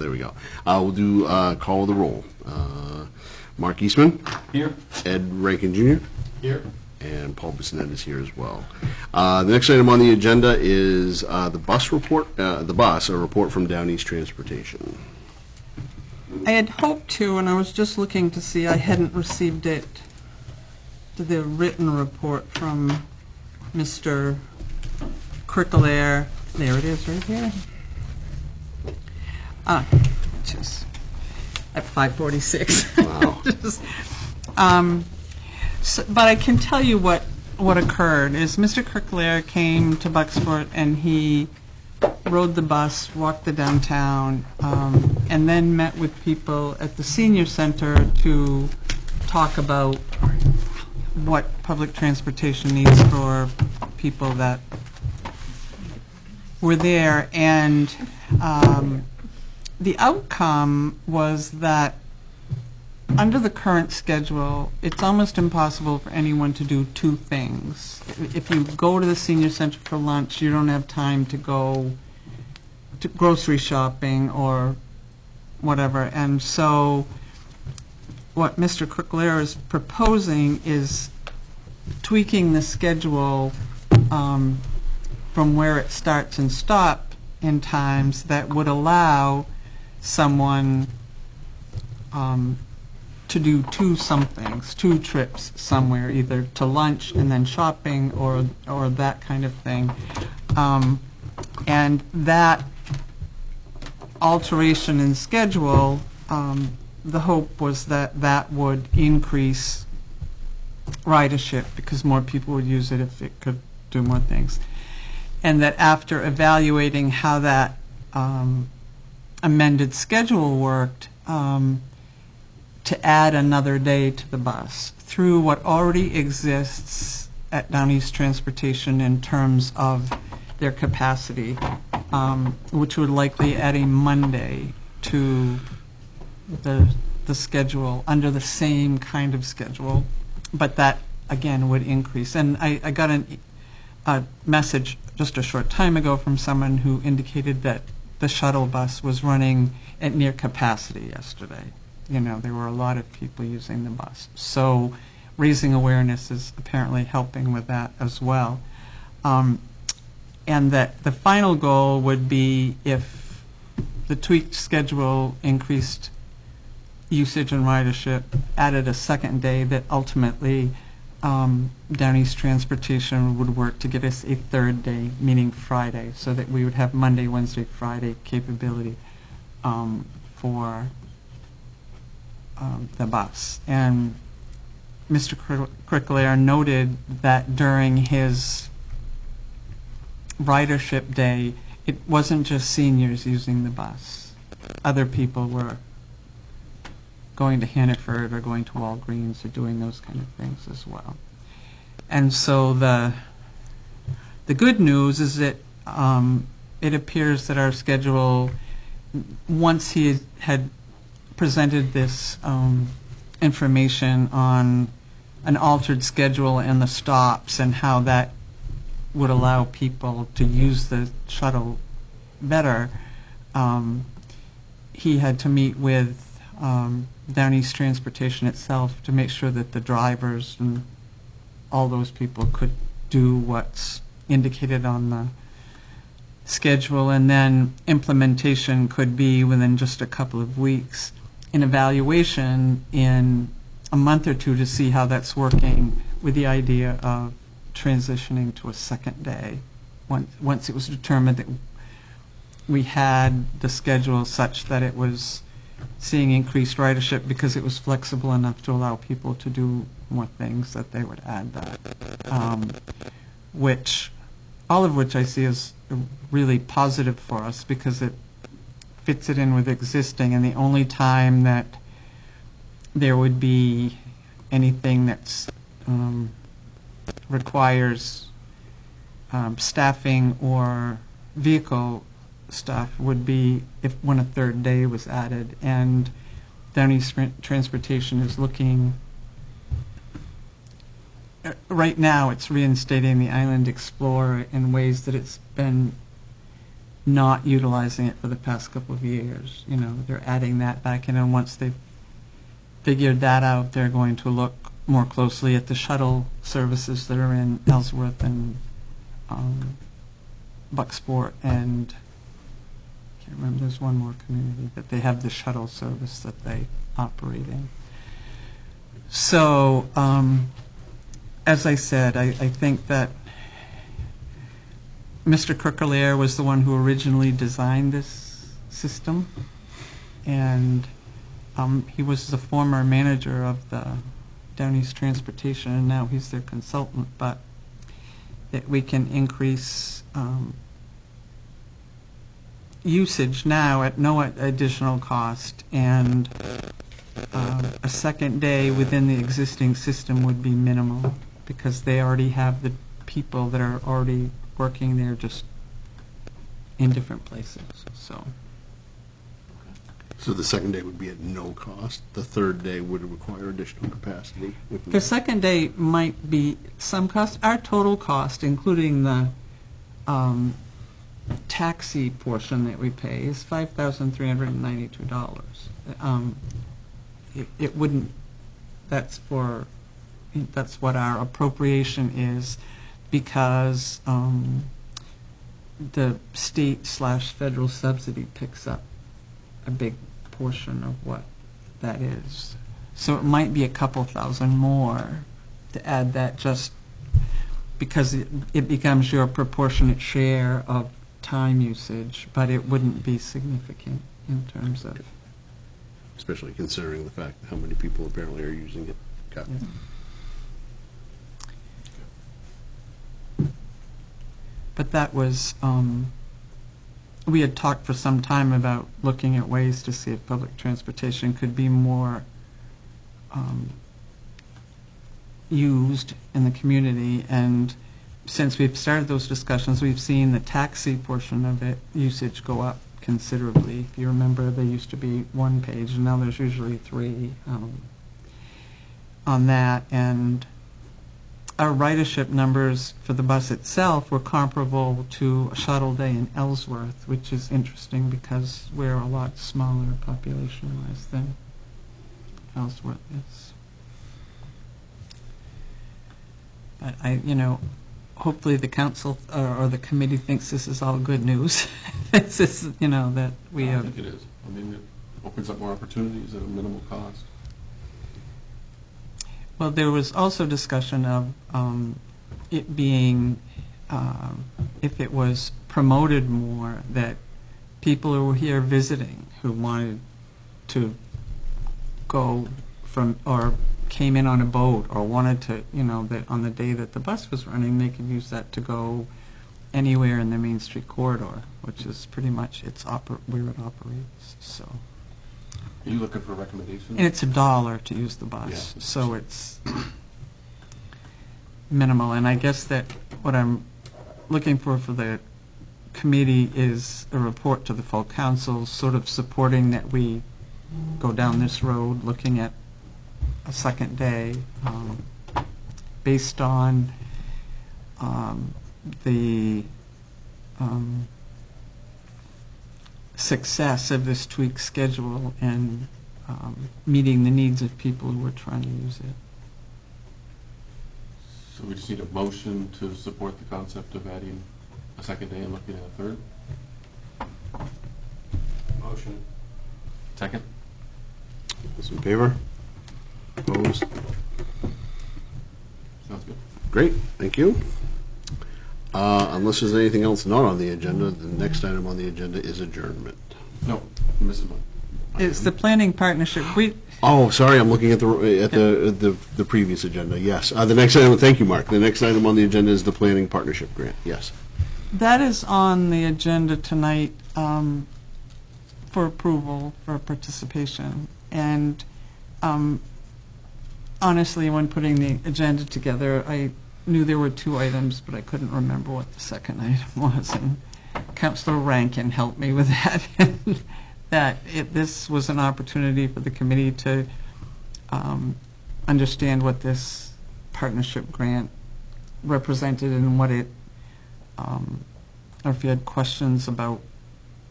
there we go. We'll do call the roll. Mark Eastman. Here. Ed Rankin Jr. Here. And Paul Bissonette is here as well. The next item on the agenda is the bus report. A report from Down East Transportation. I had hoped to, and I was just looking to see, I hadn't received it, the written report from Mr. Crickelaire. There it is, right here. Just at 5:46. Wow. But I can tell you what occurred is Mr. Crickelaire came to Bucksport and he rode the bus, walked the downtown, and then met with people at the senior center to talk about what public transportation needs for people that were there. And the outcome was that under the current schedule, it's almost impossible for anyone to do two things. If you go to the senior center for lunch, you don't have time to go to grocery shopping or whatever. And so what Mr. Crickelaire is proposing is tweaking the schedule from where it starts and stops in times that would allow someone to do two trips somewhere, either to lunch and then shopping or that kind of thing. And that alteration in schedule, the hope was that that would increase ridership because more people would use it if it could do more things. And that after evaluating how that amended schedule worked, to add another day to the bus through what already exists at Down East Transportation in terms of their capacity, which would likely add a Monday to the schedule under the same kind of schedule, but that again would increase. And I got a message just a short time ago from someone who indicated that the shuttle bus was running at near capacity yesterday. You know, there were a lot of people using the bus. So raising awareness is apparently helping with that as well. And that the final goal would be if the tweaked schedule increased usage and ridership, added a second day, that ultimately Down East Transportation would work to get us a third day, meaning Friday, so that we would have Monday, Wednesday, Friday capability for the bus. And Mr. Crickelaire noted that during his ridership day, it wasn't just seniors using the bus. Other people were going to Hannaford or going to Walgreens or doing those kind of things as well. And so the good news is that it appears that our schedule, once he had presented this information on an altered schedule and the stops and how that would allow people to use the shuttle better, he had to meet with Down East Transportation itself to make sure that the drivers and all those people could do what's indicated on the schedule, and then implementation could be within just a couple of weeks. An evaluation in a month or two to see how that's working, with the idea of transitioning to a second day once it was determined that we had the schedule such that it was seeing increased ridership because it was flexible enough to allow people to do more things, that they would add that, all of which I see as really positive for us because it fits it in with existing, and the only time that there would be anything that's requires staffing or vehicle stuff would be if when a third day was added. And Down East Transportation is looking, right now it's reinstating the Island Explorer in ways that it's been not utilizing it for the past couple of years. You know, they're adding that back in, and once they've figured that out, they're going to look more closely at the shuttle services that are in Ellsworth and Bucksport, and I can't remember, there's one more community that they have the shuttle service that they operate in. So, as I said, I think that Mr. Kirkalaire was the one who originally designed this system, and he was the former manager of the Down East Transportation, and now he's their consultant, but that we can increase usage now at no additional cost, and a second day within the existing system would be minimal, because they already have the people that are already working there, just in different places. So the second day would be at no cost. The third day would require additional capacity. The second day might be some cost. Our total cost, including the taxi portion that we pay, is $5,392. It wouldn't. That's what our appropriation is, because the state/federal subsidy picks up a big portion of what that is. So it might be a couple thousand more to add that, just because it becomes your proportionate share of time usage, but it wouldn't be significant in terms of... Especially considering the fact that how many people apparently are using it. Got it. Yeah. But that was... we had talked for some time about looking at ways to see if public transportation could be more used in the community, and since we've started those discussions, we've seen the taxi portion of it usage go up considerably. If you remember, there used to be one page, and now there's usually three on that, and our ridership numbers for the bus itself were comparable to a shuttle day in Ellsworth, which is interesting because we're a lot smaller population-wise than Ellsworth is. But hopefully the council or the committee thinks this is all good news. This is, that we have... I think it is. I mean, it opens up more opportunities at a minimal cost. Well, there was also discussion of it being, if it was promoted more, that people who were here visiting who wanted to go from, or came in on a boat, or wanted to, that on the day that the bus was running, they could use that to go anywhere in the Main Street corridor, which is pretty much where it operates. So. Are you looking for recommendations? And it's $1 to use the bus, Yeah. so it's minimal. And I guess that what I'm looking for the committee is a report to the full council, sort of supporting that we go down this road, looking at a second day, based on the success of this tweak schedule and meeting the needs of people who are trying to use it. So we just need a motion to support the concept of adding a second day and looking at a third? Motion. Second? Those in favor? Opposed? Sounds good. Great, thank you. Unless there's anything else not on the agenda, the next item on the agenda is adjournment. No, I'm missing one. It's the planning partnership. Oh, sorry, I'm looking at the previous agenda, yes. The next item, thank you, Mark. The next item on the agenda is the planning partnership grant, yes. That is on the agenda tonight for approval, for participation. And honestly, when putting the agenda together, I knew there were two items, but I couldn't remember what the second item was. And Councilor Rankin helped me with that. This was an opportunity for the committee to understand what this partnership grant represented and what it, or if you had questions about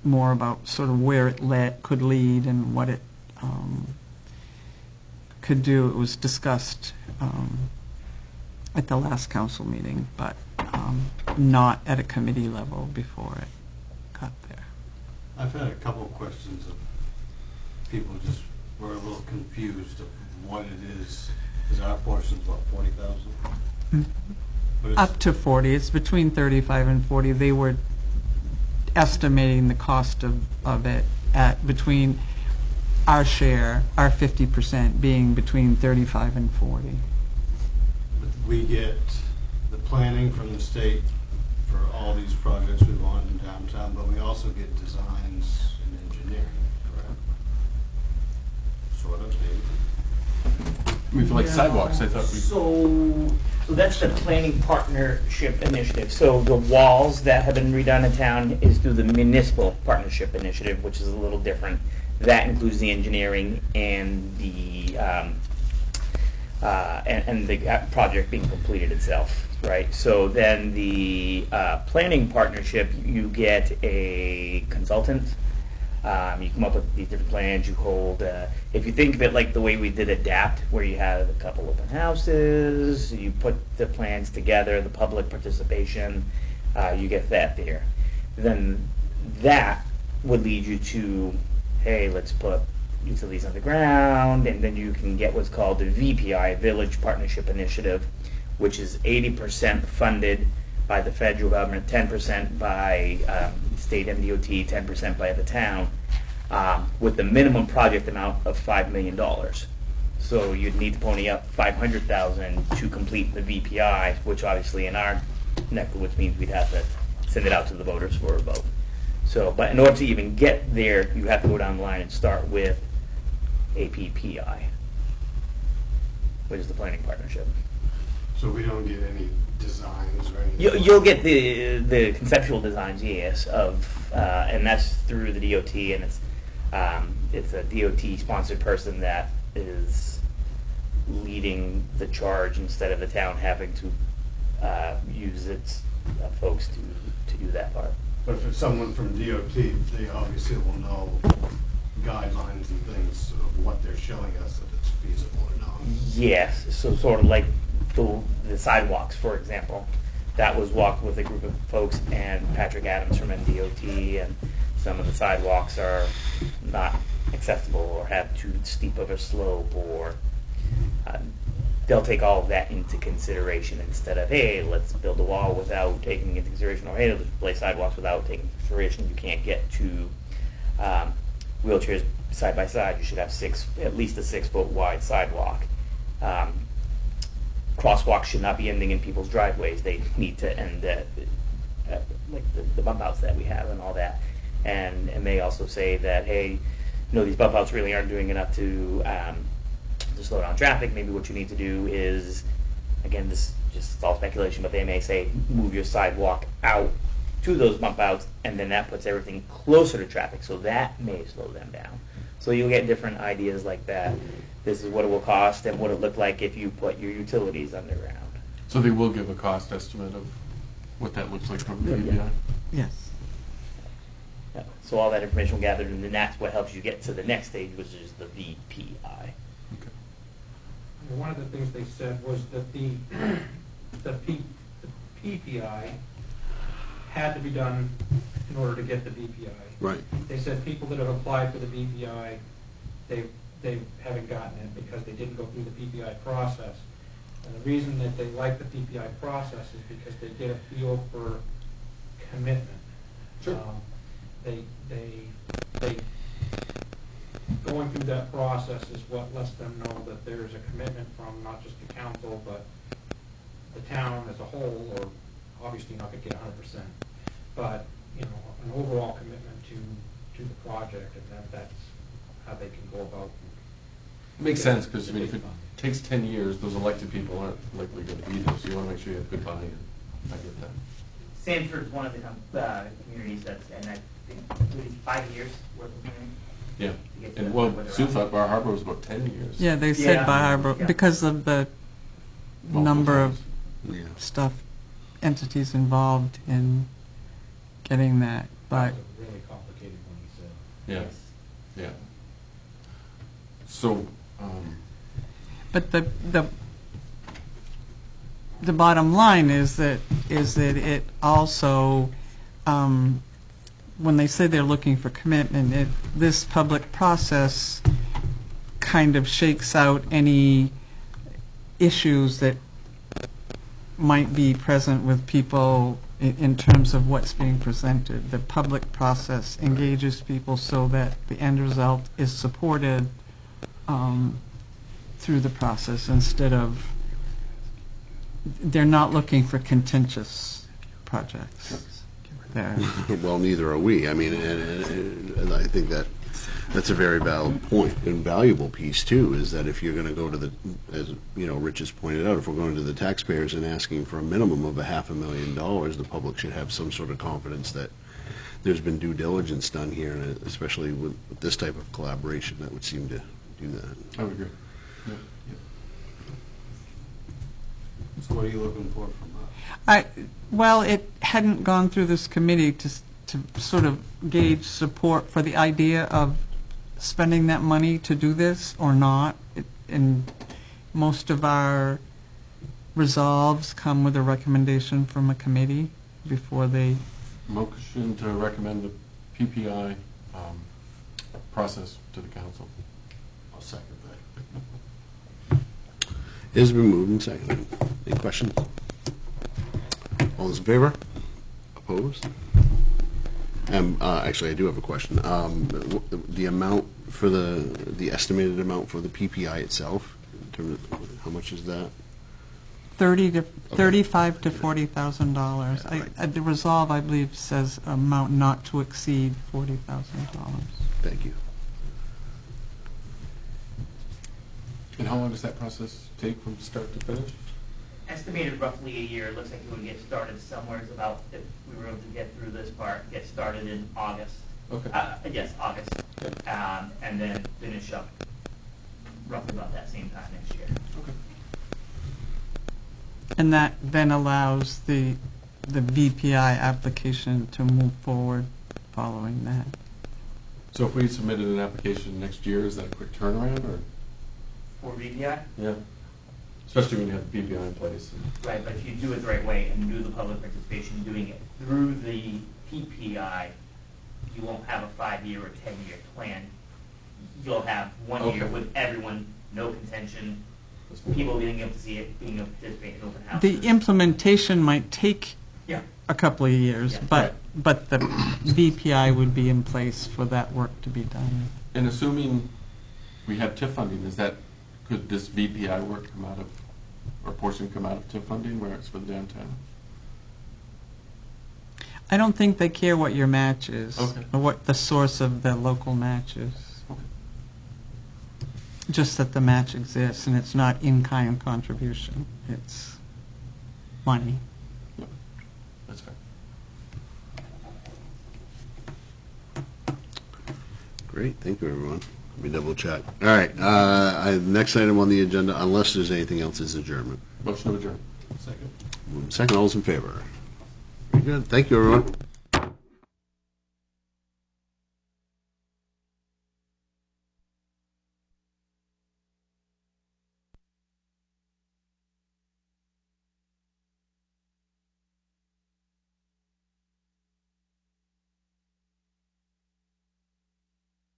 more about sort of where it could lead and what it could do. It was discussed at the last council meeting, but not at a committee level before it got there. I've had a couple of questions of people just were a little confused of what it is. Because our portion's what, 40,000? But it's, Up to 40. It's between 35 and 40. They were estimating the cost of it at between our share, our 50%, being between 35 and 40. we get the planning from the state for all these projects we want in downtown, but we also get designs and engineering, correct? Sort of, maybe. I mean, for like sidewalks, I thought we, So that's the planning partnership initiative. So the walls that have been redone in town is through the municipal partnership initiative, which is a little different. That includes the engineering and the project being completed itself, right? So then the planning partnership, you get a consultant. You come up with these different plans. You hold, if you think of it like the way we did ADAPT, where you had a couple open houses, you put the plans together, the public participation, you get that there. Then that would lead you to, hey, let's put utilities on the ground, and then you can get what's called the VPI, Village Partnership Initiative, which is 80% funded by the federal government, 10% by state MDOT, 10% by the town, with the minimum project amount of $5 million. So you'd need to pony up $500,000 to complete the VPI, which obviously in our neck of the woods means we'd have to send it out to the voters for a vote. So, but in order to even get there, you have to go down the line and start with APPI, which is the planning partnership. So we don't get any designs or anything? You'll get the conceptual designs, yes, of and that's through the DOT, and it's a DOT sponsored person that is leading the charge instead of the town having to use its folks to do that part. But if it's someone from DOT, they obviously will know guidelines and things of what they're showing us, if it's feasible or not. Yes, so sort of like the sidewalks, for example. That was walked with a group of folks and Patrick Adams from NDOT, and some of the sidewalks are not accessible or have too steep of a slope, or they'll take all of that into consideration instead of, hey, let's build a wall without taking into consideration, or hey, let's play sidewalks without taking into consideration. You can't get to wheelchairs side by side. You should have at least a 6 foot wide sidewalk. Crosswalks should not be ending in people's driveways. They need to end at like the bump outs that we have and all that. And they also say that, hey, these bump outs really aren't doing enough to slow down traffic. Maybe what you need to do is, again, this just all speculation, but they may say move your sidewalk out to those bump outs, and then that puts everything closer to traffic, so that may slow them down. So you'll get different ideas like that. This is what it will cost and what it look like if you put your utilities underground. so they will give a cost estimate of what that looks like from the VPI. Yes. Yeah. So all that information will gather, and then that's what helps you get to the next stage, which is the VPI. Okay. One of the things they said was that the PPI had to be done in order to get the VPI. Right. They said people that have applied for the VPI, they haven't gotten it because they didn't go through the PPI process. And the reason that they like the PPI process is because they get a feel for commitment. Sure. They going through that process is what lets them know that there's a commitment from not just the council, but the town as a whole, or obviously not going to get 100%, but an overall commitment to the project, and that's how they can go about. It makes sense, because if it takes 10 years, those elected people aren't likely going to be there, so you want to make sure you have good buy-in. I get that. Sanford's one of the communities that's, and I think it's 5 years worth of planning. Yeah. To get to And that well, point where they're Sioux at. thought Bar Harbor was about 10 years. Yeah, they said Yeah. Bar Harbor, Yeah. because of the Multiple number of times. Yeah. stuff, entities involved in getting that, but It's a really complicated Yeah, yeah. So, But the bottom line is that it also, when they say they're looking for commitment, this public process kind of shakes out any issues that might be present with people in terms of what's being presented. The public process engages people so that the end result is supported through the process instead of, they're not looking for contentious projects. They're- Well, neither are we. I mean, and I think that's a very valid point and valuable piece too, is that if you're going to go to the, as you know, Rich has pointed out, if we're going to the taxpayers and asking for a minimum of $500,000, the public should have some sort of confidence that there's been due diligence done here, and especially with this type of collaboration, that would seem to do that. I would agree. Yeah. So what are you looking for from us? Well, it hadn't gone through this committee to sort of gauge support for the idea of spending that money to do this or not. And most of our resolves come with a recommendation from a committee before they. Motion to recommend the PPI process to the council. I'll second that. It has been moved and seconded. Any questions? All those in favor? Opposed? Actually, I do have a question. The amount for the estimated amount for the PPI itself, in terms of how much is that? $35,000 to $40,000. Right. The resolve, I believe, says amount not to exceed $40,000. Thank you. And how long does that process take from start to finish? Estimated roughly a year. It looks like it would get started somewhere about, if we were able to get through this part, get started in August. Okay. Yes, August. And then finish up roughly about that same time next year. Okay. And that then allows the VPI application to move forward following that. So if we submitted an application next year, is that a quick turnaround, or? For VPI? Yeah. Especially when you have the PPI in place. Right, but if you do it the right way and do the public participation, doing it through the PPI, you won't have a 5-year or 10-year plan. You'll have 1 year Okay. with everyone, no contention, people being able to see it, being able to participate in open houses. The implementation might take Yeah. a couple of years, Yeah. but the VPI would be in place for that work to be done. And assuming we have TIF funding, could this VPI work come out of, or portion come out of TIF funding where it's for the downtown? I don't think they care what your match is, Okay. or what the source of the local match is. Okay. Just that the match exists, and it's not in-kind contribution. It's money. Yep. That's fair. Great, thank you, everyone. Let me double check. All right, next item on the agenda, unless there's anything else, is adjournment. Motion to adjourn. Second. Second, all those in favor? Very good, thank you, everyone.